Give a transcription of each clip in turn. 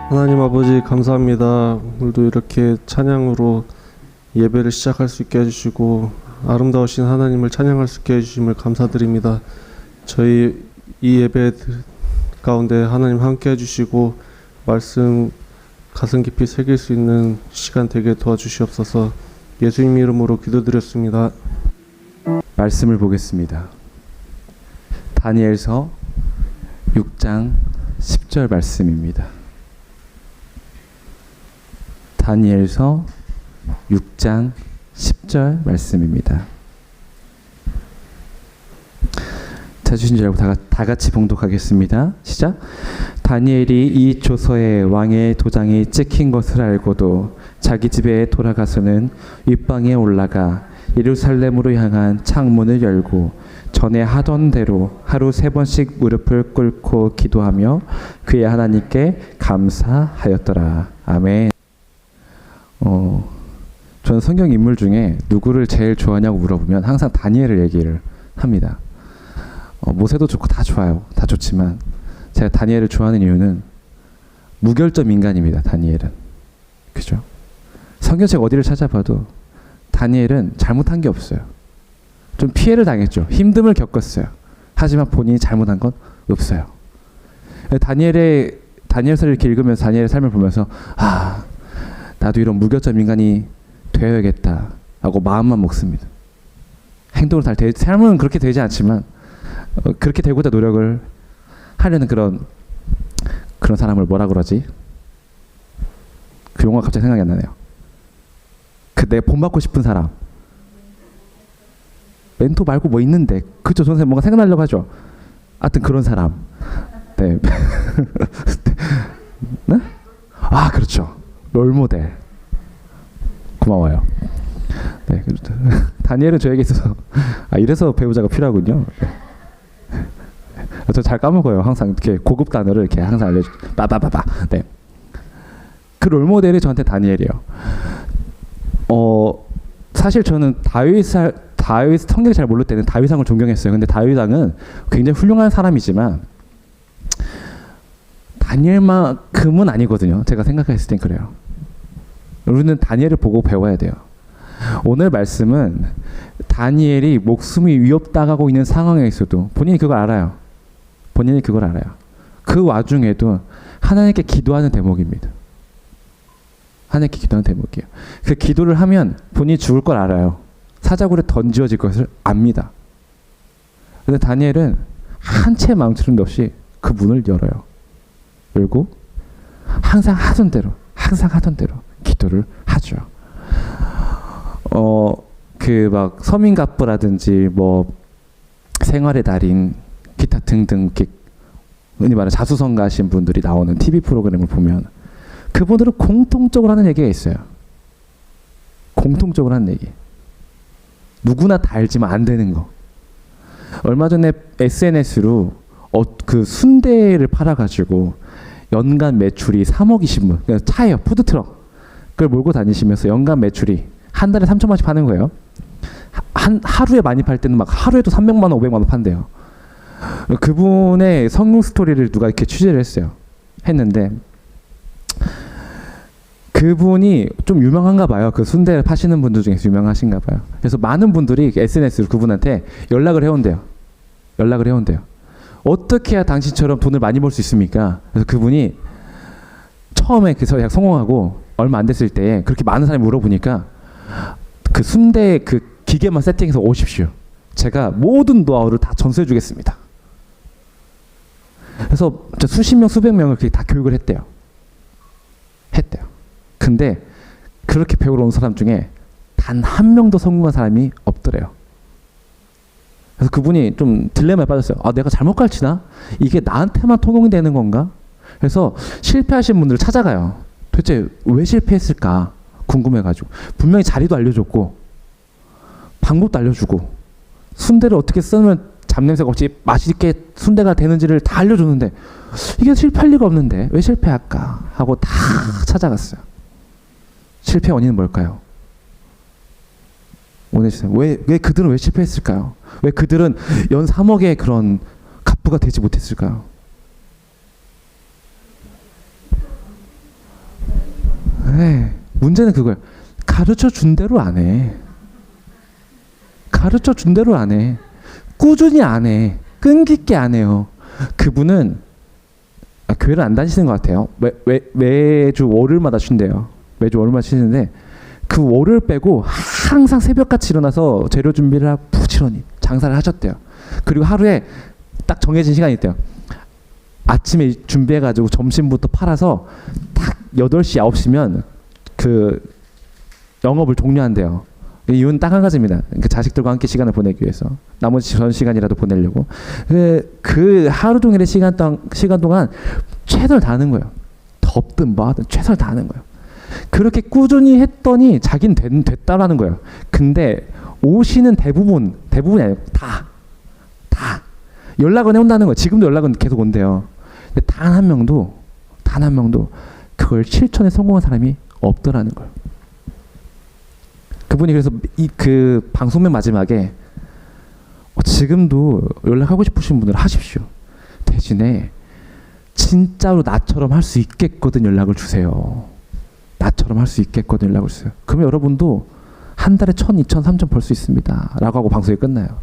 하나님 아버지 감사합니다. 오늘도 이렇게 찬양으로 예배를 시작할 수 있게 해주시고 아름다우신 하나님을 찬양할 수 있게 해주심을 감사드립니다. 저희 이 예배 가운데 하나님 함께 해주시고 말씀 가슴 깊이 새길 수 있는 시간 되게 도와주시옵소서. 예수님 이름으로 기도드렸습니다. 말씀을 보겠습니다. 다니엘서 6장 10절 말씀입니다. 다니엘서 6장 10절 말씀입니다. 찾으신 줄 알고 다 같이 봉독하겠습니다. 시작. 다니엘이 이 조서에 왕의 도장이 찍힌 것을 알고도 자기 집에 돌아가서는 윗방에 올라가 예루살렘으로 향한 창문을 열고 전에 하던 대로 하루 3번씩 무릎을 꿇고 기도하며 그의 하나님께 감사하였더라. 아멘. 저는 성경 인물 중에 누구를 제일 좋아하냐고 물어보면 항상 다니엘을 얘기를 합니다. 모세도 좋고 다 좋아요. 다 좋지만 제가 다니엘을 좋아하는 이유는 무결점 인간입니다. 다니엘은. 그죠? 성경책 어디를 찾아봐도 다니엘은 잘못한 게 없어요. 좀 피해를 당했죠. 힘듦을 겪었어요. 하지만 본인이 잘못한 건 없어요. 다니엘서를 이렇게 읽으면서 다니엘의 삶을 보면서 나도 이런 무결점 인간이 되어야겠다 하고 마음만 먹습니다. 행동으로 삶은 그렇게 되지 않지만 그렇게 되고자 노력을 하려는 그런 사람을 뭐라 그러지? 그 용어가 갑자기 생각이 안 나네요. 내가 본받고 싶은 사람. 멘토 말고 뭐 있는데 그쵸? 선생님 뭔가 생각나려고 하죠. 하여튼 그런 사람. 네. 네? 그렇죠. 롤모델. 고마워요. 네. 다니엘은 저에게 있어서 이래서 배우자가 필요하군요. 저 잘 까먹어요. 항상 이렇게 고급 단어를 이렇게 항상 알려줘. 빠바바바. 네. 그 롤모델이 저한테 다니엘이에요. 사실 저는 다윗 성경을 잘 모를 때는 다윗왕을 존경했어요. 근데 다윗왕은 굉장히 훌륭한 사람이지만 다니엘만큼은 아니거든요. 제가 생각했을 땐 그래요. 우리는 다니엘을 보고 배워야 돼요. 오늘 말씀은 다니엘이 목숨이 위협당하고 있는 상황에 있어도 본인이 그걸 알아요. 그 와중에도 하나님께 기도하는 대목입니다. 하나님께 기도하는 대목이에요. 그 기도를 하면 본인이 죽을 걸 알아요. 사자굴에 던져질 것을 압니다. 그런데 다니엘은 한 채의 망설임도 없이 그 문을 열어요. 열고 항상 하던 대로 기도를 하죠. 막 서민갑부라든지 뭐 생활의 달인 기타 등등 이렇게 흔히 말하는 자수성가하신 분들이 나오는 TV 프로그램을 보면 그분들은 공통적으로 하는 얘기가 있어요. 공통적으로 하는 얘기. 누구나 다 알지만 안 되는 거. 얼마 전에 SNS로 그 순대를 팔아가지고 연간 매출이 3억이신 분, 그러니까 차예요, 푸드트럭. 그걸 몰고 다니시면서 연간 매출이 한 달에 3천만 원씩 파는 거예요. 하루에 많이 팔 때는 막 하루에도 300만 원, 500만 원 판대요. 그분의 성공 스토리를 누가 이렇게 취재를 했는데 그분이 좀 유명한가 봐요. 그 순대를 파시는 분들 중에서 유명하신가 봐요. 그래서 많은 분들이 SNS로 그분한테 연락을 해온대요. 어떻게 해야 당신처럼 돈을 많이 벌 수 있습니까? 그래서 그분이 처음에 그 서약 성공하고 얼마 안 됐을 때 그렇게 많은 사람이 물어보니까 그 순대 그 기계만 세팅해서 오십시오. 제가 모든 노하우를 다 전수해 주겠습니다. 그래서 수십 명, 수백 명을 그렇게 다 교육을 했대요. 근데 그렇게 배우러 온 사람 중에 단 한 명도 성공한 사람이 없더래요. 그래서 그분이 좀 딜레마에 빠졌어요. 내가 잘못 가르치나? 이게 나한테만 통용이 되는 건가? 그래서 실패하신 분들을 찾아가요. 도대체 왜 실패했을까 궁금해가지고. 분명히 자리도 알려줬고 방법도 알려주고 순대를 어떻게 쓰면 잡냄새가 없이 맛있게 순대가 되는지를 다 알려줬는데 이게 실패할 리가 없는데 왜 실패할까 하고 다 찾아갔어요. 실패 원인은 뭘까요? 오늘 왜 그들은 왜 실패했을까요? 왜 그들은 연 3억의 그런 갑부가 되지 못했을까요? 네, 문제는 그거예요. 가르쳐 준 대로 안 해. 가르쳐 준 대로 안 해. 꾸준히 안 해. 끈기 있게 안 해요. 그분은 교회를 안 다니시는 것 같아요. 매주 월요일마다 쉰대요. 매주 월요일마다 쉬는데 그 월요일 빼고 항상 새벽같이 일어나서 재료 준비를 하고 부지런히 장사를 하셨대요. 그리고 하루에 딱 정해진 시간이 있대요. 아침에 준비해가지고 점심부터 팔아서 딱 8시, 9시면 그 영업을 종료한대요. 이유는 딱 한 가지입니다. 그 자식들과 함께 시간을 보내기 위해서. 나머지 전 시간이라도 보내려고. 그 하루 종일의 시간 동안 최선을 다하는 거예요. 덥든 뭐하든 최선을 다하는 거예요. 그렇게 꾸준히 했더니 자기는 됐다라는 거예요. 근데 오시는 대부분이 아니고 다 연락은 해온다는 거예요. 지금도 연락은 계속 온대요. 근데 단 한 명도 그걸 실천에 성공한 사람이 없더라는 거예요. 그분이 그래서 그 방송 맨 마지막에 지금도 연락하고 싶으신 분들 하십시오. 대신에 진짜로 나처럼 할 수 있겠거든 연락을 주세요. 나처럼 할 수 있겠거든 연락을 주세요. 그러면 여러분도 한 달에 1,000, 2,000, 3,000 벌 수 있습니다. 라고 하고 방송이 끝나요.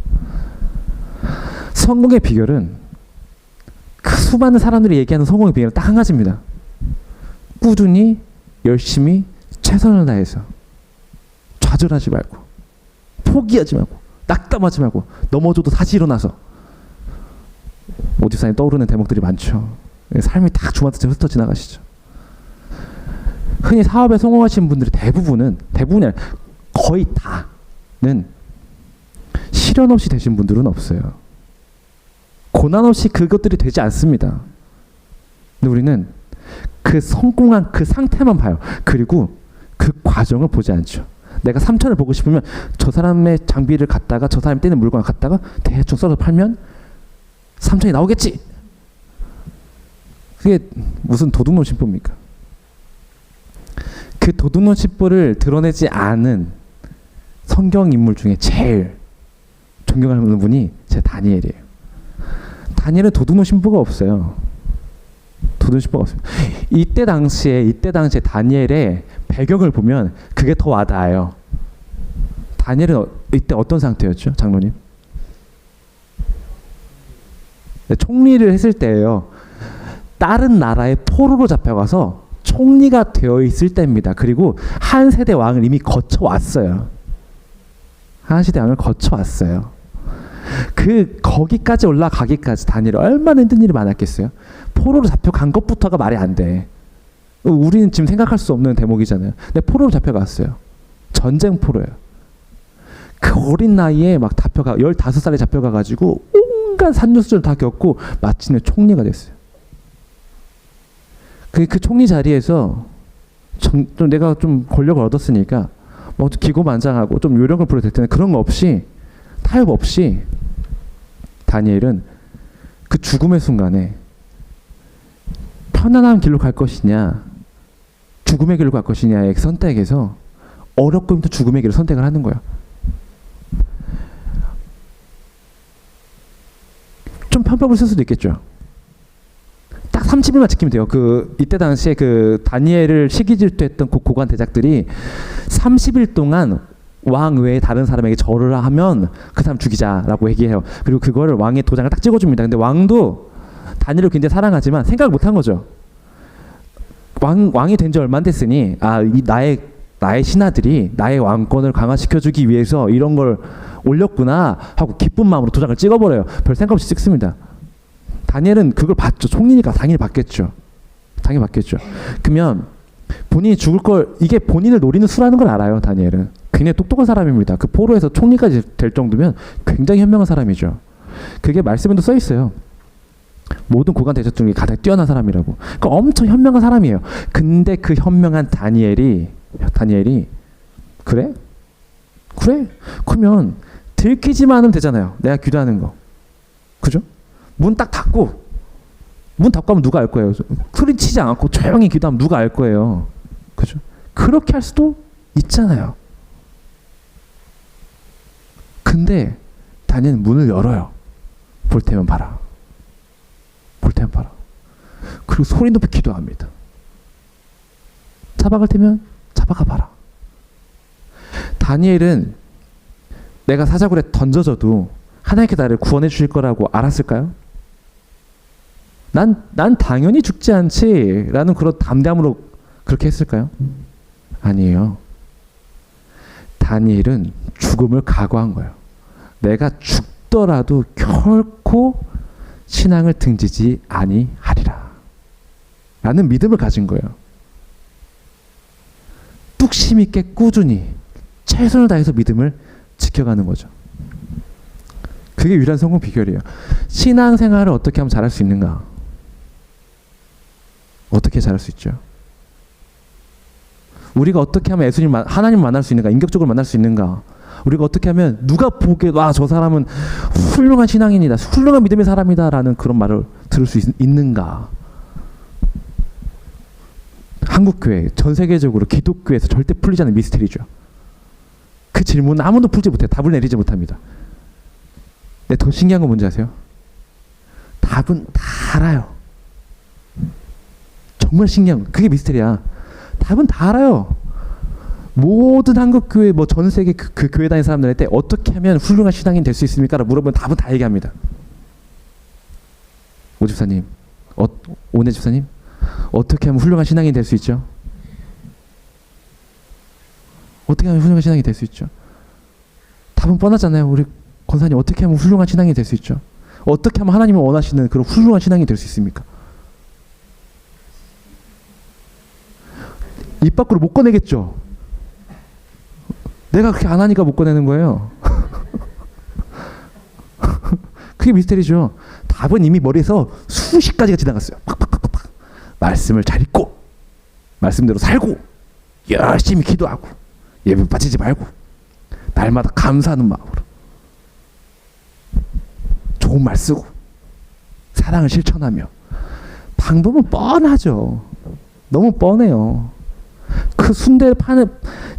성공의 비결은 그 수많은 사람들이 얘기하는 성공의 비결은 딱 한 가지입니다. 꾸준히 열심히 최선을 다해서 좌절하지 말고 포기하지 말고 낙담하지 말고 넘어져도 다시 일어나서 오디오상에 떠오르는 대목들이 많죠. 삶이 다 주마등처럼 흩어 지나가시죠. 흔히 사업에 성공하신 분들의 대부분이 아니라 거의 다는 시련 없이 되신 분들은 없어요. 고난 없이 그것들이 되지 않습니다. 근데 우리는 그 성공한 그 상태만 봐요. 그리고 그 과정을 보지 않죠. 내가 3,000을 보고 싶으면 저 사람의 장비를 갖다가 저 사람이 떼는 물건을 갖다가 대충 썰어서 팔면 3,000이 나오겠지. 그게 무슨 도둑놈 심보입니까? 그 도둑놈 심보를 드러내지 않은 성경 인물 중에 제일 존경하는 분이 제 다니엘이에요. 다니엘은 도둑놈 심보가 없어요. 도둑놈 심보가 없습니다. 이때 당시에 다니엘의 배경을 보면 그게 더 와닿아요. 다니엘은 이때 어떤 상태였죠, 장로님? 네, 총리를 했을 때예요. 다른 나라의 포로로 잡혀가서 총리가 되어 있을 때입니다. 그리고 한 세대 왕을 이미 거쳐왔어요. 한 세대 왕을 거쳐왔어요. 거기까지 올라가기까지 다니엘이 얼마나 힘든 일이 많았겠어요. 포로로 잡혀간 것부터가 말이 안 돼. 우리는 지금 생각할 수 없는 대목이잖아요. 근데 포로로 잡혀갔어요. 전쟁 포로예요. 그 어린 나이에 막 15살에 잡혀가가지고 온갖 산전수전 다 겪고 마침내 총리가 됐어요. 그 총리 자리에서 좀 내가 좀 권력을 얻었으니까 뭐 기고만장하고 좀 요령을 부려도 될 텐데 그런 거 없이 타협 없이 다니엘은 그 죽음의 순간에 편안한 길로 갈 것이냐 죽음의 길로 갈 것이냐의 선택에서 어렵고 힘든 죽음의 길을 선택을 하는 거야. 좀 편법을 쓸 수도 있겠죠. 딱 30일만 지키면 돼요. 이때 당시에 그 다니엘을 시기 질투했던 고관 대작들이 30일 동안 왕 외에 다른 사람에게 절을 하면 그 사람 죽이자라고 얘기해요. 그리고 그거를 왕의 도장을 딱 찍어줍니다. 근데 왕도 다니엘을 굉장히 사랑하지만 생각을 못한 거죠. 왕이 된 지 얼마 안 됐으니 나의 신하들이 나의 왕권을 강화시켜주기 위해서 이런 걸 올렸구나 하고 기쁜 마음으로 도장을 찍어버려요. 별 생각 없이 찍습니다. 다니엘은 그걸 봤죠. 총리니까 당연히 봤겠죠. 그러면 본인이 죽을 걸 이게 본인을 노리는 수라는 걸 알아요. 다니엘은 굉장히 똑똑한 사람입니다. 그 포로에서 총리까지 될 정도면 굉장히 현명한 사람이죠. 그게 말씀에도 써 있어요. 모든 고관 대접 중에 가장 뛰어난 사람이라고. 그러니까 엄청 현명한 사람이에요. 근데 그 현명한 다니엘이 그래? 그러면 들키지만 하면 되잖아요. 내가 기도하는 거. 그죠? 문 딱 닫고 하면 누가 알 거예요? 소리치지 않고 조용히 기도하면 누가 알 거예요? 그죠? 그렇게 할 수도 있잖아요. 근데 다니엘은 문을 열어요. 볼 테면 봐라. 그리고 소리 높이 기도합니다. 잡아갈 테면 잡아가 봐라. 다니엘은 내가 사자굴에 던져져도 하나님께 나를 구원해 주실 거라고 알았을까요? 난 당연히 죽지 않지 라는 그런 담대함으로 그렇게 했을까요? 아니에요. 다니엘은 죽음을 각오한 거예요. 내가 죽더라도 결코 신앙을 등지지 아니하리라 라는 믿음을 가진 거예요. 뚝심 있게 꾸준히 최선을 다해서 믿음을 지켜가는 거죠. 그게 유일한 성공 비결이에요. 신앙생활을 어떻게 하면 잘할 수 있는가? 어떻게 잘할 수 있죠? 우리가 어떻게 하면 하나님을 만날 수 있는가? 인격적으로 만날 수 있는가? 우리가 어떻게 하면 누가 보기에 저 사람은 훌륭한 신앙인이다, 훌륭한 믿음의 사람이다 라는 그런 말을 들을 수 있는가? 한국교회, 전 세계적으로 기독교에서 절대 풀리지 않는 미스테리죠. 그 질문은 아무도 풀지 못해요. 답을 내리지 못합니다. 근데 더 신기한 건 뭔지 아세요? 답은 다 알아요. 정말 신기한 거. 그게 미스테리야. 답은 다 알아요. 모든 한국교회 전 세계 그 교회 다니는 사람들한테 어떻게 하면 훌륭한 신앙인 될 수 있습니까? 라고 물어보면 답은 다 얘기합니다. 오 집사님, 오네 집사님, 어떻게 하면 훌륭한 신앙인이 될 수 있죠? 어떻게 하면 훌륭한 신앙이 될 수 있죠? 답은 뻔하잖아요. 우리 권사님, 어떻게 하면 훌륭한 신앙이 될 수 있죠? 어떻게 하면 하나님을 원하시는 그런 훌륭한 신앙이 될 수 있습니까? 입 밖으로 못 꺼내겠죠? 내가 그렇게 안 하니까 못 꺼내는 거예요. 그게 미스테리죠. 답은 이미 머리에서 수십 가지가 지나갔어요. 팍팍팍팍. 말씀을 잘 읽고, 말씀대로 살고, 열심히 기도하고, 예배 빠지지 말고, 날마다 감사하는 마음으로 좋은 말 쓰고, 사랑을 실천하며. 방법은 뻔하죠. 너무 뻔해요. 그 순대 파는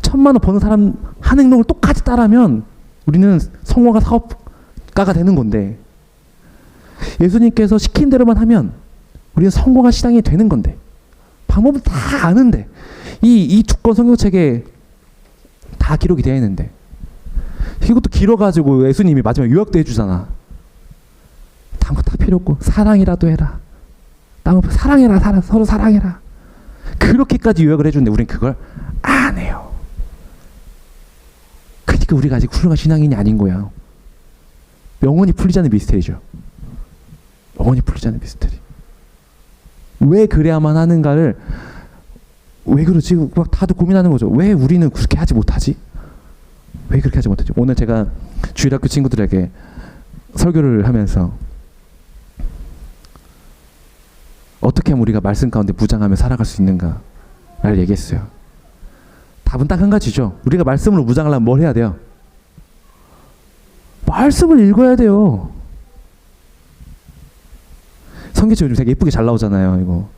1,000만 원 버는 사람 한 행동을 똑같이 따라하면 우리는 성공한 사업가가 되는 건데, 예수님께서 시킨 대로만 하면 우리는 성공한 신앙이 되는 건데, 방법은 다 아는데, 이 주권 성경책에 다 기록이 되어 있는데, 이것도 길어가지고 예수님이 마지막에 요약도 해주잖아. 다른 거 다 필요 없고 사랑이라도 해라. 사랑해라, 서로 사랑해라. 그렇게까지 요약을 해주는데 우린 그걸 안 해요. 그러니까 우리가 아직 훌륭한 신앙인이 아닌 거야. 영원히 풀리지 않는 미스테리죠. 영원히 풀리지 않는 미스테리. 왜 그래야만 하는가를, 왜 그러지? 막 다들 고민하는 거죠. 왜 우리는 그렇게 하지 못하지? 왜 그렇게 하지 못하지? 오늘 제가 주일학교 친구들에게 설교를 하면서 어떻게 하면 우리가 말씀 가운데 무장하며 살아갈 수 있는가를 얘기했어요. 답은 딱 한 가지죠. 우리가 말씀으로 무장하려면 뭘 해야 돼요? 말씀을 읽어야 돼요. 성경책 요즘 되게 예쁘게 잘 나오잖아요. 이거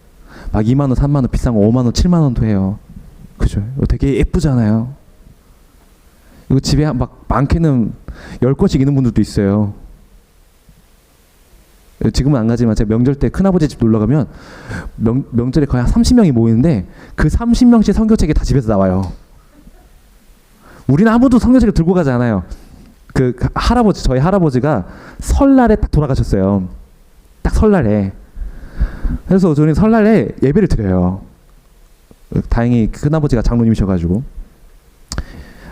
막 2만 원, 3만 원, 비싼 거 5만 원, 7만 원도 해요. 그죠? 이거 되게 예쁘잖아요. 이거 집에 막 많게는 10권씩 있는 분들도 있어요. 지금은 안 가지만 제가 명절 때 큰아버지 집 놀러 가면 명절에 거의 한 30명이 모이는데 그 30명씩 성경책이 다 집에서 나와요. 우리는 아무도 성경책을 들고 가지 않아요. 저희 할아버지가 설날에 딱 돌아가셨어요. 딱 설날에. 그래서 저는 설날에 예배를 드려요. 다행히 큰아버지가 장로님이셔가지고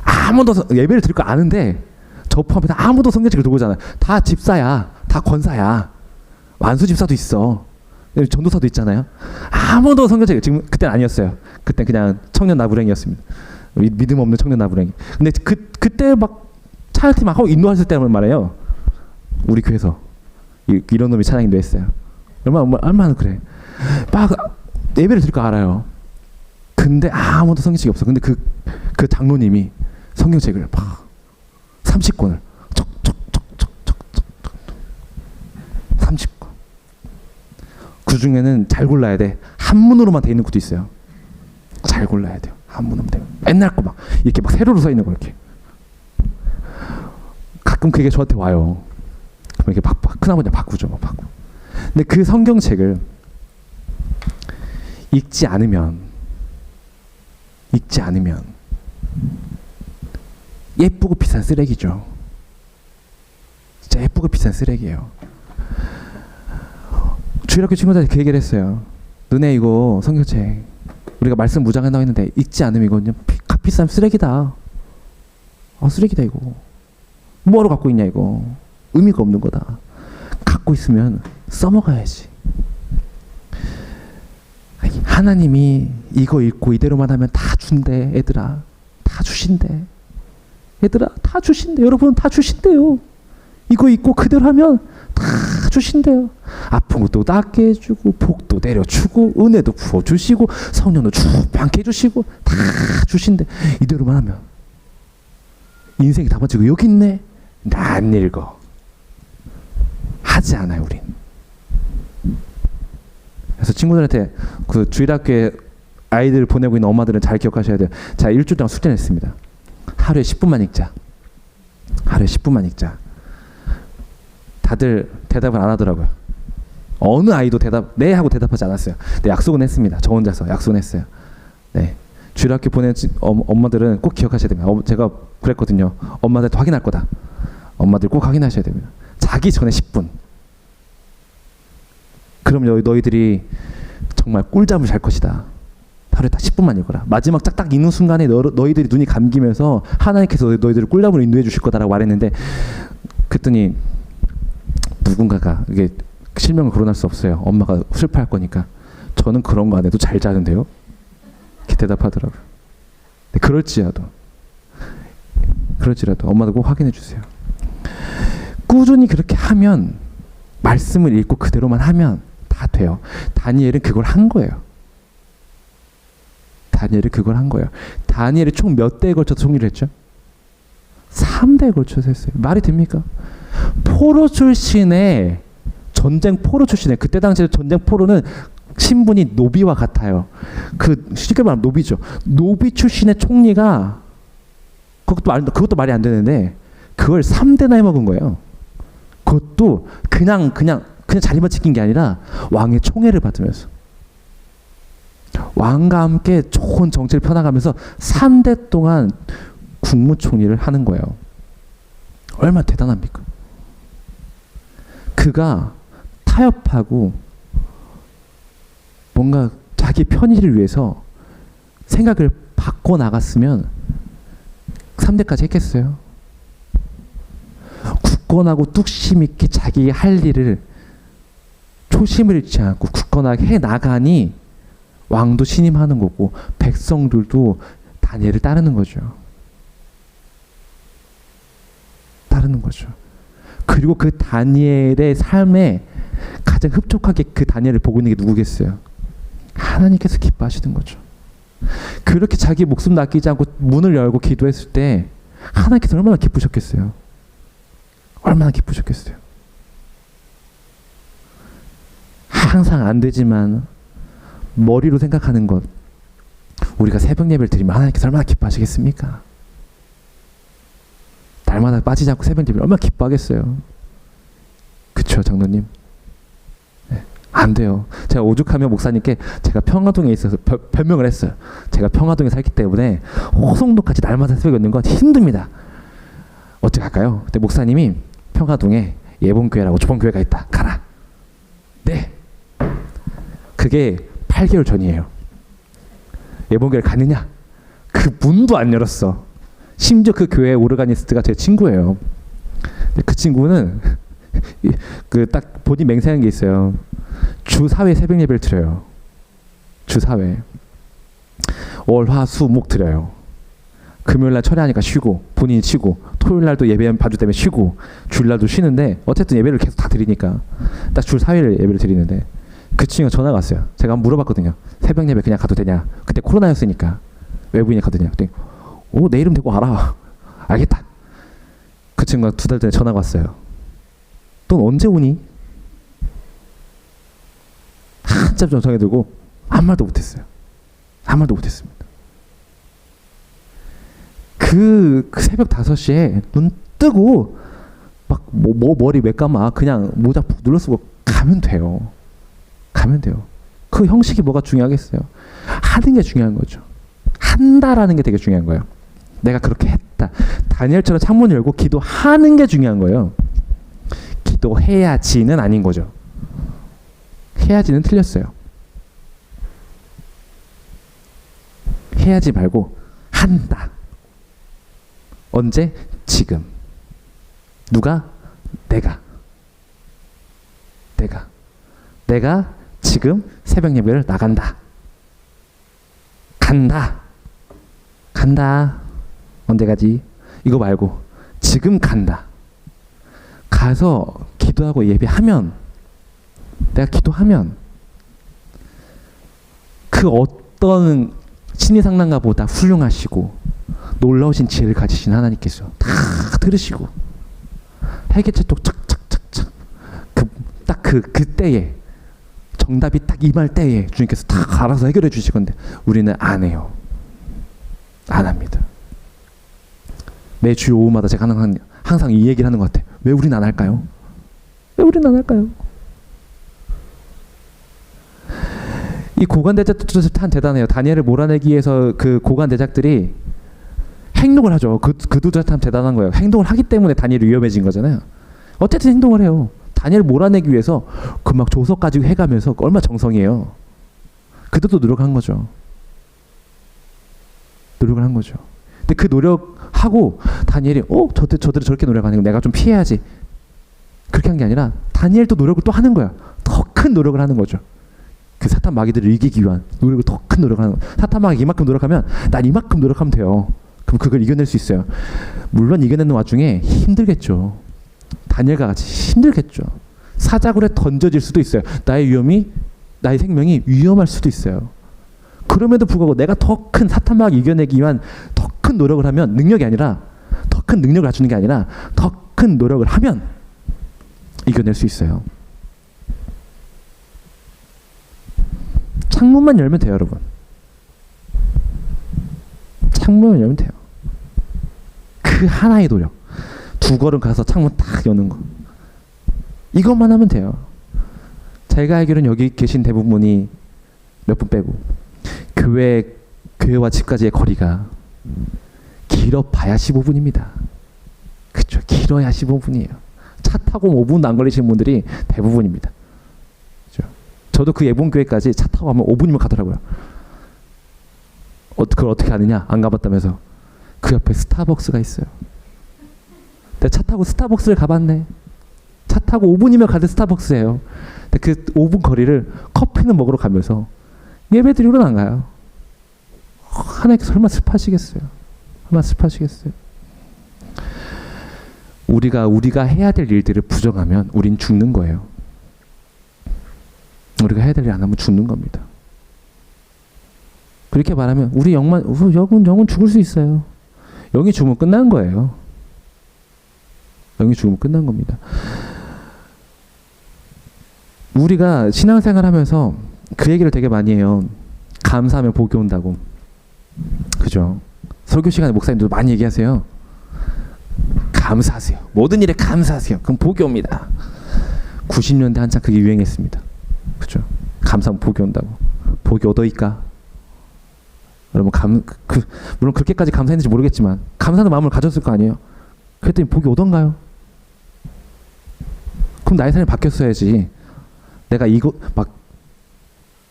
아무도 예배를 드릴 거 아는데 저 포함해서 아무도 성경책을 들고 오잖아요. 다 집사야, 다 권사야. 완수 집사도 있어. 전도사도 있잖아요. 아무도 성경책, 지금 그때는 아니었어요. 그때 그냥 청년 나부랭이였습니다. 믿음 없는 청년 나부랭이. 근데 그때 막 찬양팀 막 하고 인도했을 때만 말이에요. 우리 교회에서 이런 놈이 찬양 인도했어요. 얼마나 그래. 막 예배를 드릴 거 알아요. 근데 아무도 성경책이 없어. 근데 그 장로님이 성경책을 막 30권을 척척척척척척 30권. 그 중에는 잘 골라야 돼. 한문으로만 돼 있는 것도 있어요. 잘 골라야 돼요. 한문으로만 돼. 옛날 거 막 이렇게 막 세로로 써 있는 거 이렇게. 가끔 그게 저한테 와요. 그럼 이렇게 막 큰아버지 바꾸죠, 막 바꾸. 근데 그 성경책을 읽지 않으면 읽지 않으면 예쁘고 비싼 쓰레기죠. 진짜 예쁘고 비싼 쓰레기예요. 주일학교 친구들한테 그 얘기를 했어요. 너네 이거 성경책 우리가 말씀 무장한다고 했는데 읽지 않으면 이거는 값비싼 쓰레기다. 쓰레기다 이거. 뭐하러 갖고 있냐 이거. 의미가 없는 거다. 갖고 있으면 써먹어야지. 하나님이 이거 읽고 이대로만 하면 다 준대. 애들아 다 주신대. 얘들아 다 주신대. 여러분 다 주신대요. 이거 읽고 그대로 하면 다 주신대요. 아픈 것도 낫게 해주고 복도 내려주고 은혜도 부어주시고 성령도 충만케 해주시고 다 주신대. 이대로만 하면 인생이 다 번지고 여기 있네. 나 안 읽어. 하지 않아요 우린. 그래서 친구들한테 그 주일학교에 아이들 보내고 있는 엄마들은 잘 기억하셔야 돼요. 자, 일주일 동안 숙제냈습니다. 하루에 10분만 읽자. 하루에 10분만 읽자. 다들 대답을 안 하더라고요. 어느 아이도 네 하고 대답하지 않았어요. 네, 약속은 했습니다. 저 혼자서 약속은 했어요. 네, 주일학교 보낸 엄마들은 꼭 기억하셔야 됩니다. 제가 그랬거든요. 엄마들한테 확인할 거다. 엄마들 꼭 확인하셔야 됩니다. 자기 전에 10분. 그럼 너희들이 정말 꿀잠을 잘 것이다. 하루에 딱 10분만 읽어라. 마지막 딱 읽는 순간에 너희들이 눈이 감기면서 하나님께서 너희들을 꿀잠으로 인도해 주실 거다라고 말했는데, 그랬더니 누군가가, 이게 실명을 거론할 수 없어요. 엄마가 슬퍼할 거니까. 저는 그런 거 안 해도 잘 자는데요? 이렇게 대답하더라고요. 네, 그럴지라도 엄마도 꼭 확인해 주세요. 꾸준히 그렇게 하면, 말씀을 읽고 그대로만 하면 다 돼요. 다니엘은 그걸 한 거예요. 다니엘이 총 몇 대에 걸쳐서 총리를 했죠? 3대에 걸쳐서 했어요. 말이 됩니까? 전쟁 포로 출신의, 그때 당시에 전쟁 포로는 신분이 노비와 같아요. 쉽게 말하면 노비죠. 노비 출신의 총리가, 그것도 말이 안 되는데 그걸 3대나 해먹은 거예요. 그것도 그냥 자리만 지킨 게 아니라 왕의 총애를 받으면서, 왕과 함께 좋은 정치를 펴나가면서 3대 동안 국무총리를 하는 거예요. 얼마나 대단합니까? 그가 타협하고 뭔가 자기 편의를 위해서 생각을 바꿔 나갔으면 3대까지 했겠어요? 굳건하고 뚝심 있게 자기 할 일을 초심을 잃지 않고 굳건하게 해 나가니 왕도 신임하는 거고 백성들도 다니엘을 따르는 거죠. 그리고 그 다니엘의 삶에 가장 흡족하게 그 다니엘을 보고 있는 게 누구겠어요? 하나님께서 기뻐하시는 거죠. 그렇게 자기 목숨 낚이지 않고 문을 열고 기도했을 때 하나님께서 얼마나 기쁘셨겠어요? 항상 안 되지만 머리로 생각하는 것, 우리가 새벽 예배를 드리면 하나님께서 얼마나 기뻐하시겠습니까? 날마다 빠지지 않고 새벽 예배를 얼마나 기뻐하겠어요? 그쵸, 장로님? 네, 안 돼요. 제가 오죽하면 목사님께 제가 평화동에 있어서 별명을 했어요. 제가 평화동에 살기 때문에 호송도까지 날마다 새벽 걷는 건 힘듭니다. 어떻게 할까요? 그때 목사님이 평화동에 예봉교회라고 조봉교회가 있다. 가라. 네. 그게 8개월 전이에요. 예봉교회를 가느냐? 그 문도 안 열었어. 심지어 그 교회 오르가니스트가 제 친구예요. 그 친구는 딱 본인 맹세한 게 있어요. 주 4회 새벽 예배를 드려요. 주 4회. 월, 화, 수, 목 드려요. 금요일날 철회하니까 쉬고, 본인이 쉬고, 토요일날도 예배 반주 때문에 쉬고, 주일날도 쉬는데 어쨌든 예배를 계속 다 드리니까 딱 주 4일 예배를 드리는데, 그 친구가 전화가 왔어요. 제가 한번 물어봤거든요. 새벽 예배 그냥 가도 되냐? 그때 코로나였으니까 외부인이 가도 되냐? 그랬더니 내 이름 대고 알아. 알겠다. 그 친구가 2달 전에 전화가 왔어요. 넌 언제 오니? 한참 전화해 들고 아무 말도 못했어요. 그 새벽 5시에 눈 뜨고 막 머리 왜 감아? 그냥 모자 푹 눌러 쓰고 가면 돼요. 그 형식이 뭐가 중요하겠어요? 하는 게 중요한 거죠. 한다라는 게 되게 중요한 거예요. 내가 그렇게 했다. 다니엘처럼 창문 열고 기도하는 게 중요한 거예요. 기도해야지는 아닌 거죠. 해야지는 틀렸어요. 해야지 말고 한다. 언제? 지금. 누가? 내가 지금 새벽 예배를 나간다. 간다. 언제 가지? 이거 말고 지금 간다. 가서 기도하고 예배하면, 내가 기도하면 그 어떤 신의 상담가보다 훌륭하시고 놀라우신 지혜를 가지신 하나님께서 다 들으시고 해결책도 착착착착 딱 그때에 정답이 딱 임할 때에 주님께서 다 알아서 해결해 주실 건데 우리는 안 해요. 안 합니다. 매주 오후마다 제가 항상 이 얘기를 하는 것 같아요. 왜 우리는 안 할까요? 이 고관 대작들 참 대단해요. 다니엘을 몰아내기 위해서 그 고관 대작들이 행동을 하죠. 그도 참 대단한 거예요. 행동을 하기 때문에 다니엘이 위험해진 거잖아요. 어쨌든 행동을 해요. 다니엘을 몰아내기 위해서 그 막 조서 가지고 해가면서 얼마나 정성이에요. 그들도 노력한 거죠. 근데 그 노력하고 다니엘이 저들이 저렇게 노력하는 거 내가 좀 피해야지. 그렇게 한 게 아니라 다니엘도 노력을 또 하는 거야. 더 큰 노력을 하는 거죠. 그 사탄 마귀들을 이기기 위한 노력을 더 큰 노력을 하는 거예요. 사탄 마귀 이만큼 노력하면 난 이만큼 노력하면 돼요. 그럼 그걸 이겨낼 수 있어요. 물론 이겨내는 와중에 힘들겠죠. 다니엘과 같이 힘들겠죠. 사자굴에 던져질 수도 있어요. 나의 생명이 위험할 수도 있어요. 그럼에도 불구하고 내가 더 큰 사탄 마귀 이겨내기 위한 더 큰 노력을 하면 능력이 아니라 더 큰 능력을 갖추는 게 아니라 더 큰 노력을 하면 이겨낼 수 있어요. 창문만 열면 돼요, 여러분. 창문만 열면 돼요. 그 하나의 노력. 2걸음 가서 창문 딱 여는 거. 이것만 하면 돼요. 제가 알기로는 여기 계신 대부분이 몇 분 빼고 교회와 집까지의 거리가 길어봐야 15분입니다. 그렇죠. 길어야 15분이에요. 차 타고 5분도 안 걸리시는 분들이 대부분입니다. 그렇죠? 저도 그 예봉교회까지 차 타고 가면 5분이면 가더라고요. 그걸 어떻게 아느냐? 안 가봤다면서. 그 옆에 스타벅스가 있어요. 내가 차 타고 스타벅스를 가봤네. 차 타고 5분이면 가는 스타벅스예요. 근데 그 5분 거리를 커피는 먹으러 가면서 예배드리러는 안 가요. 하나님께서 얼마나 슬퍼하시겠어요. 우리가 해야 될 일들을 부정하면 우린 죽는 거예요. 우리가 해야 될 일 안 하면 죽는 겁니다. 그렇게 말하면 우리 영은 죽을 수 있어요. 영이 죽으면 끝난 거예요. 영이 죽으면 끝난 겁니다. 우리가 신앙생활하면서 그 얘기를 되게 많이 해요. 감사하면 복이 온다고. 그죠? 설교 시간에 목사님들도 많이 얘기하세요. 감사하세요. 모든 일에 감사하세요. 그럼 복이 옵니다. 90년대 한창 그게 유행했습니다. 그죠? 감사하면 복이 온다고. 복이 얻어있까? 여러분 물론 그렇게까지 감사했는지 모르겠지만 감사하는 마음을 가졌을 거 아니에요. 그랬더니 복이 오던가요? 그럼 나의 삶이 바뀌었어야지. 내가 이거 막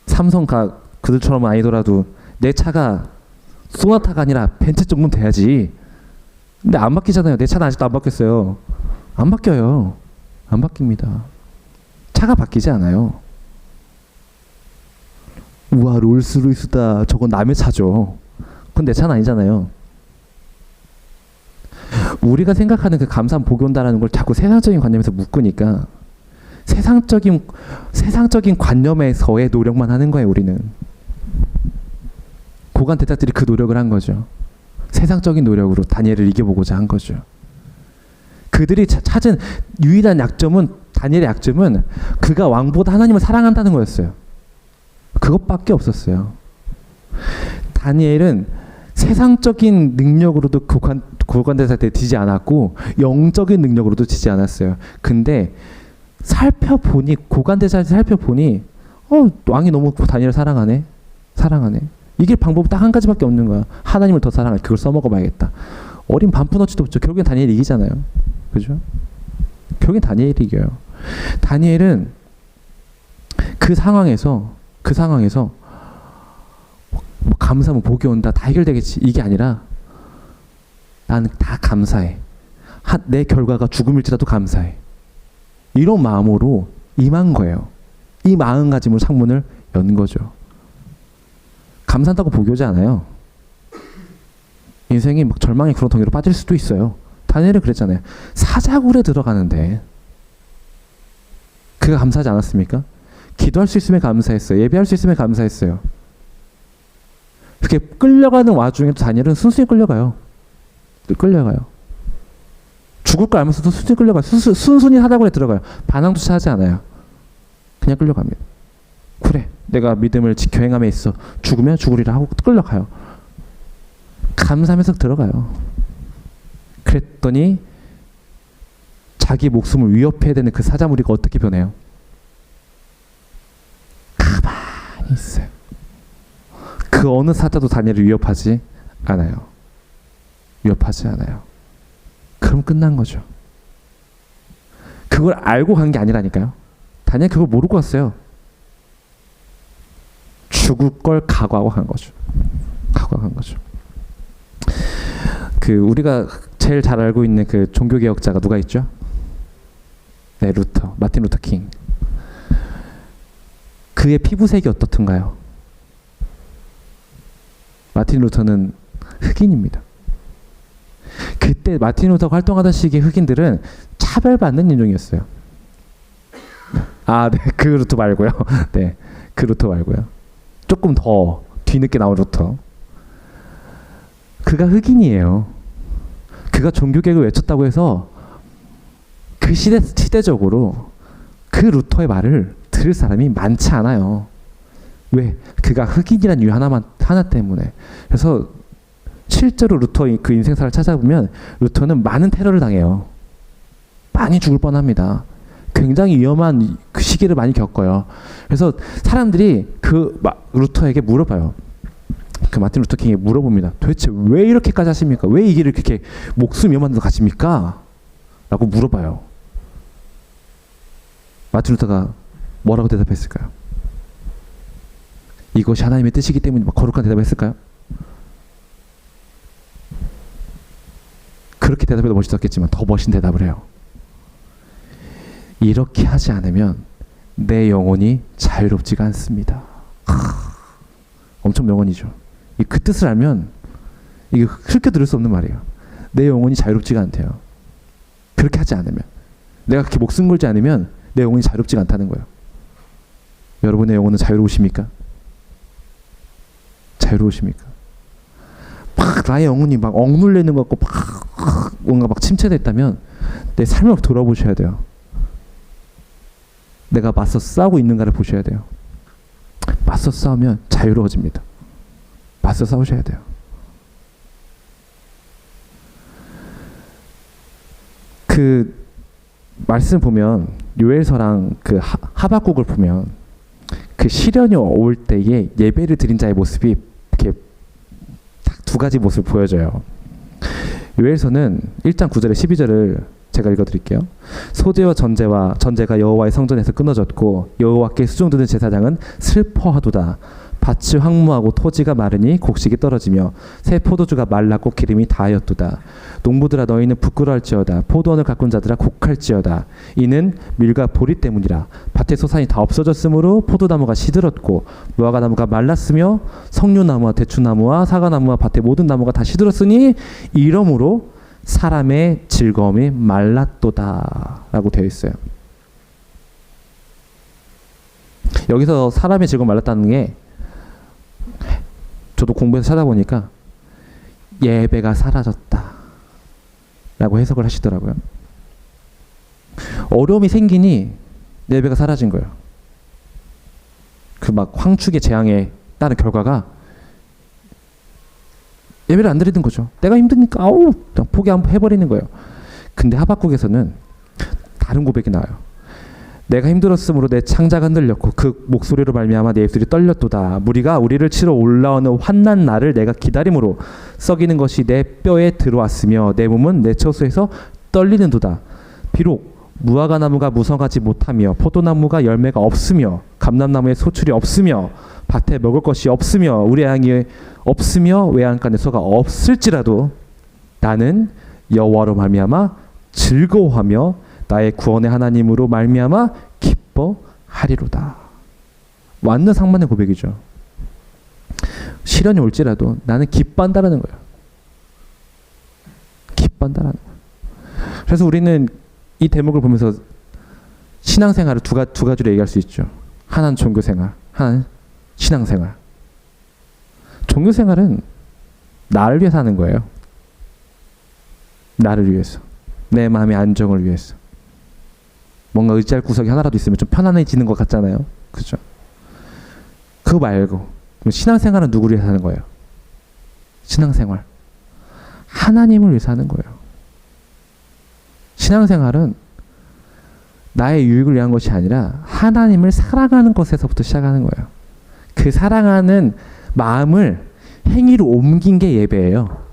삼성가 그들처럼 아니더라도 내 차가 소나타가 아니라 벤츠 정도는 돼야지. 근데 안 바뀌잖아요. 내 차는 아직도 안 바뀌었어요. 안 바뀌어요. 안 바뀝니다. 차가 바뀌지 않아요. 우와, 롤스로이스다. 저건 남의 차죠. 그건 내 차는 아니잖아요. 우리가 생각하는 그 감사한 복이 온다라는 걸 자꾸 세상적인 관념에서 묶으니까 세상적인 관념에서의 노력만 하는 거예요. 우리는 고관 대작들이 그 노력을 한 거죠. 세상적인 노력으로 다니엘을 이겨보고자 한 거죠. 그들이 찾은 유일한 약점은, 다니엘의 약점은 그가 왕보다 하나님을 사랑한다는 거였어요. 그것밖에 없었어요. 다니엘은 세상적인 능력으로도 고관 대작들에 지지 않았고 영적인 능력으로도 지지 않았어요. 근데 고관 대작을 살펴보니 왕이 너무 다니엘을 사랑하네. 이게 방법은 딱 한 가지밖에 없는 거야. 하나님을 더 사랑해. 그걸 써먹어봐야겠다. 어린 반푼어치도 없죠. 결국엔 다니엘이 이기잖아요. 그죠? 결국엔 다니엘이 이겨요. 다니엘은 그 상황에서 뭐 감사하면 복이 온다. 다 해결되겠지. 이게 아니라 나는 다 감사해. 내 결과가 죽음일지라도 감사해. 이런 마음으로 임한 거예요. 이 마음가짐으로 창문을 연 거죠. 감사한다고 복이 오지 않아요. 인생이 막 절망의 구렁텅이로 빠질 수도 있어요. 다니엘은 그랬잖아요. 사자굴에 들어가는데 그가 감사하지 않았습니까? 기도할 수 있으면 감사했어요. 예배할 수 있으면 감사했어요. 그렇게 끌려가는 와중에도 다니엘은 순순히 끌려가요. 죽을 걸 알면서도 순순히 끌려가요. 순순히 사자굴에 들어가요. 반항조차 하지 않아요. 그냥 끌려갑니다. 그래, 내가 믿음을 지켜 행함에 있어 죽으면 죽으리라 하고 끌려가요. 감사하면서 들어가요. 그랬더니 자기 목숨을 위협해야 되는 그 사자무리가 어떻게 변해요? 가만히 있어요. 그 어느 사자도 다니엘을 위협하지 않아요. 그럼 끝난 거죠. 그걸 알고 간 게 아니라니까요. 다니엘 그걸 모르고 갔어요. 죽을 걸 각오하고 간 거죠. 그 우리가 제일 잘 알고 있는 그 종교개혁자가 누가 있죠? 네, 마틴 루터 킹. 그의 피부색이 어떻던가요? 마틴 루터는 흑인입니다. 그때 마틴 루터가 활동하던 시기의 흑인들은 차별받는 인종이었어요. 네, 그 루터 말고요. 네, 그 루터 말고요. 조금 더 뒤늦게 나온 루터. 그가 흑인이에요. 그가 종교개혁을 외쳤다고 해서 그 시대적으로 그 루터의 말을 들을 사람이 많지 않아요. 왜? 그가 흑인이라는 이유 하나 때문에. 그래서 실제로 루터의 그 인생사를 찾아보면 루터는 많은 테러를 당해요. 많이 죽을 뻔합니다. 굉장히 위험한 그 시기를 많이 겪어요. 그래서 사람들이 루터에게 물어봐요. 그 마틴 루터 킹에게 물어봅니다. 도대체 왜 이렇게까지 하십니까? 왜 이 길을 그렇게 목숨 위험한 데로 가십니까? 라고 물어봐요. 마틴 루터가 뭐라고 대답했을까요? 이것이 하나님의 뜻이기 때문에 거룩한 대답했을까요? 그렇게 대답해도 멋있었겠지만 더 멋진 대답을 해요. 이렇게 하지 않으면 내 영혼이 자유롭지가 않습니다. 엄청 명언이죠. 그 뜻을 알면 이게 흘겨 들을 수 없는 말이에요. 내 영혼이 자유롭지가 않대요. 그렇게 하지 않으면, 내가 그렇게 목숨 걸지 않으면 내 영혼이 자유롭지가 않다는 거예요. 여러분의 영혼은 자유로우십니까? 막 나의 영혼이 막 억눌리는 것 같고 막 뭔가 막 침체됐다면 내 삶을 돌아보셔야 돼요. 내가 맞서 싸우고 있는가를 보셔야 돼요. 맞서 싸우면 자유로워집니다. 맞서 싸우셔야 돼요. 그 말씀 보면 요엘서랑 그 하박국을 보면 그 시련이 올 때에 예배를 드린 자의 모습이 이렇게 딱 두 가지 모습을 보여줘요. 요엘서는 1장 9절에 12절을 제가 읽어드릴게요. 소재와 전제가 여호와의 성전에서 끊어졌고 여호와께 수종드는 제사장은 슬퍼하도다. 밭이 황무하고 토지가 마르니 곡식이 떨어지며 새 포도주가 말랐고 기름이 다하였도다. 농부들아 너희는 부끄러울지어다. 포도원을 가꾼 자들아 곡할지어다. 이는 밀과 보리 때문이라. 밭의 소산이 다 없어졌으므로 포도나무가 시들었고 무화과나무가 말랐으며 석류나무와 대추나무와 사과나무와 밭의 모든 나무가 다 시들었으니 이러므로 사람의 즐거움이 말랐도다 라고 되어 있어요. 여기서 사람의 즐거움이 말랐다는 게 저도 공부해서 찾아보니까 예배가 사라졌다 라고 해석을 하시더라고요. 어려움이 생기니 예배가 사라진 거예요. 그 막 황축의 재앙에 따른 결과가 예배를 안 드리는 거죠. 내가 힘드니까 포기 한번 해버리는 거예요. 근데 하박국에서는 다른 고백이 나와요. 내가 힘들었으므로 내 창자가 흔들렸고 그 목소리로 말미암아 내 입술이 떨렸도다. 무리가 우리를 치러 올라오는 환난 날을 내가 기다림으로 썩이는 것이 내 뼈에 들어왔으며 내 몸은 내 처소에서 떨리는도다. 비록 무화과 나무가 무성하지 못하며 포도나무가 열매가 없으며 감람나무에 소출이 없으며 밭에 먹을 것이 없으며 우리 양이 없으며 외양간에 소가 없을지라도 나는 여호와로 말미암아 즐거워하며 나의 구원의 하나님으로 말미암아 기뻐하리로다. 완전 상반의 고백이죠. 시련이 올지라도 나는 기뻐한다라는 거예요. 기뻐한다라는 거예요. 그래서 우리는 이 대목을 보면서 신앙생활을 두 가지로 얘기할 수 있죠. 하나는 종교생활, 하나는 신앙생활. 종교생활은 나를 위해서 하는 거예요. 나를 위해서. 내 마음의 안정을 위해서. 뭔가 의지할 구석이 하나라도 있으면 좀 편안해지는 것 같잖아요. 그죠? 그거 말고 신앙생활은 누구를 위해서 하는 거예요? 신앙생활. 하나님을 위해서 하는 거예요. 신앙생활은 나의 유익을 위한 것이 아니라 하나님을 사랑하는 것에서부터 시작하는 거예요. 그 사랑하는 마음을 행위로 옮긴 게 예배예요.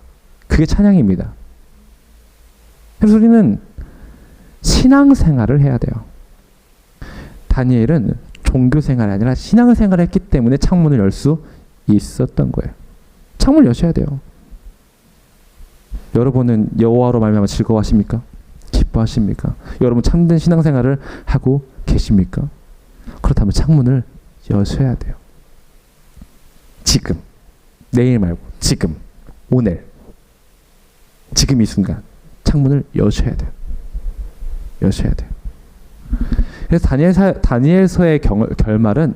그게 찬양입니다. 그래서 우리는 신앙생활을 해야 돼요. 다니엘은 종교생활이 아니라 신앙생활을 했기 때문에 창문을 열 수 있었던 거예요. 창문을 여셔야 돼요. 여러분은 여호와로 말미암아 즐거워하십니까? 기뻐하십니까? 여러분 참된 신앙생활을 하고 계십니까? 그렇다면 창문을 여셔야 돼요. 지금, 내일 말고 지금, 오늘, 지금 이 순간 창문을 여셔야 돼요. 여셔야 돼요. 그래서 다니엘서의 결말은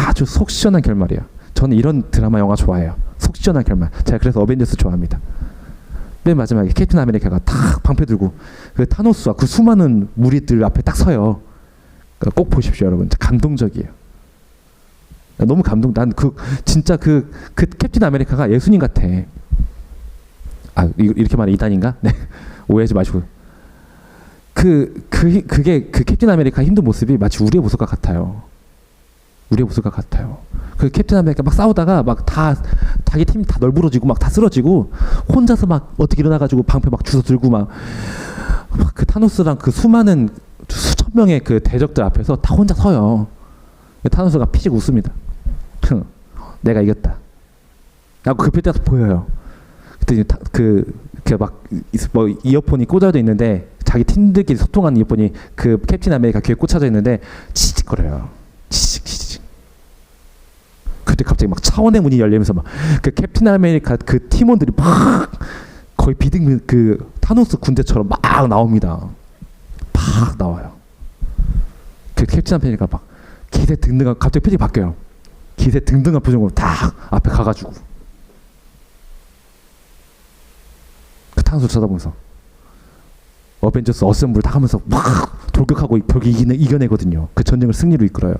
아주 속 시원한 결말이에요. 저는 이런 드라마 영화 좋아해요. 속 시원한 결말. 제가 그래서 어벤져스 좋아합니다. 맨 마지막에 캡틴 아메리카가 탁 방패 들고 그 타노스와 그 수많은 무리들 앞에 딱 서요. 꼭 보십시오, 여러분. 감동적이에요. 너무 감동. 난 진짜 그 캡틴 아메리카가 예수님 같아. 아, 이렇게 말해 이단인가? 네. 오해하지 마시고. 그게 그 캡틴 아메리카 힘든 모습이 마치 우리의 모습과 같아요. 우리의 모습과 같아요. 그 캡틴 아메리카 막 싸우다가 막 다 자기 팀이 다 널브러지고 막 다 쓰러지고 혼자서 막 어떻게 일어나가지고 방패 막 주워 들고 막 그 타노스랑 그 수많은 수천 명의 그 대적들 앞에서 다 혼자 서요. 타노스가 피식 웃습니다. 내가 이겼다. 라고 그 표정에서 보여요. 그때 막 이어폰이 꽂아져 있는데 자기 팀들끼리 소통하는 이어폰이 그 캡틴 아메리카 귀에 꽂혀져 있는데 치직거려요. 치직. 그때 갑자기 막 차원의 문이 열리면서 막 그 캡틴 아메리카 그 팀원들이 막 거의 비등 그 타노스 군대처럼 막 나옵니다. 막 나와요. 그 캡틴 아메리카 막 기세 등등한 갑자기 표정이 바뀌어요. 기세 등등한 표정으로 딱 앞에 가가지고 그 타노스를 쳐다보면서 어벤져스 어셈블 다 하면서 막 돌격하고 벽이 이겨내거든요. 그 전쟁을 승리로 이끌어요.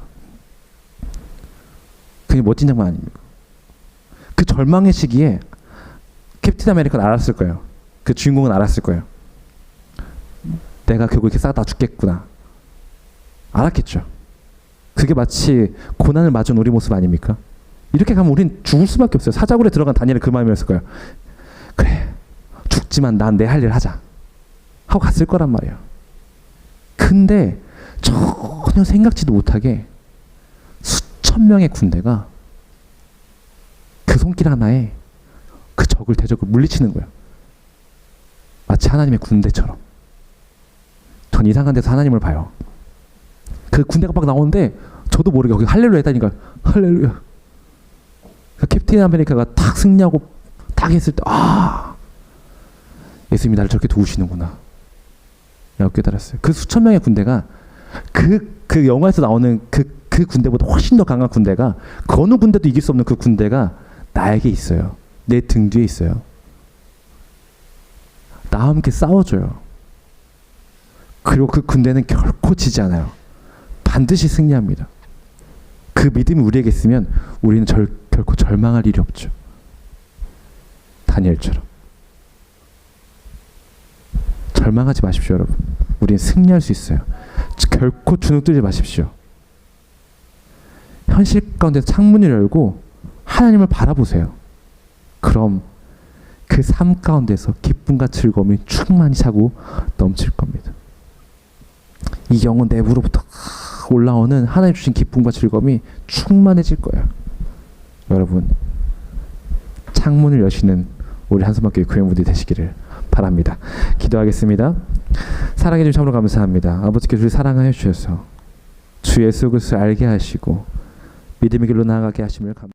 그게 멋진 장면 아닙니까? 그 절망의 시기에 캡틴 아메리카는 알았을 거예요. 그 주인공은 알았을 거예요. 내가 결국 이렇게 싸다 죽겠구나. 알았겠죠. 그게 마치 고난을 맞은 우리 모습 아닙니까? 이렇게 가면 우린 죽을 수밖에 없어요. 사자굴에 들어간 다니엘은 그 마음이었을 거예요. 그래, 죽지만 난 내 할 일 하자 하고 갔을 거란 말이에요. 근데 전혀 생각지도 못하게 수천 명의 군대가 그 손길 하나에 그 대적을 물리치는 거예요. 마치 하나님의 군대처럼. 전 이상한 데서 하나님을 봐요. 그 군대가 막 나오는데 저도 모르게 거기 할렐루야 했다니까. 할렐루야. 그 캡틴 아메리카가 딱 승리하고 딱 했을 때 예수님이 나를 저렇게 도우시는구나 라고 깨달았어요. 그 수천 명의 군대가 그 영화에서 나오는 그 군대보다 훨씬 더 강한 군대가 그 어느 군대도 이길 수 없는 그 군대가 나에게 있어요. 내 등 뒤에 있어요. 나와 함께 싸워줘요. 그리고 그 군대는 결코 지지 않아요. 반드시 승리합니다. 그 믿음이 우리에게 있으면 우리는 결코 절망할 일이 없죠. 다니엘처럼. 절망하지 마십시오, 여러분. 우리는 승리할 수 있어요. 결코 주눅 들지 마십시오. 현실 가운데 창문을 열고 하나님을 바라보세요. 그럼 그 삶 가운데서 기쁨과 즐거움이 충만히 차고 넘칠 겁니다. 이 영혼 내부로부터 올라오는 하나님 주신 기쁨과 즐거움이 충만해질 거예요. 여러분, 창문을 여시는 우리 한숨학교의 교회무들이 되시기를 바랍니다. 기도하겠습니다. 사랑해 주신 참으로 감사합니다. 아버지께 우리 사랑하여 주셔서 주 예수 그리스도를 알게 하시고 믿음의 길로 나아가게 하심을 감사합니다.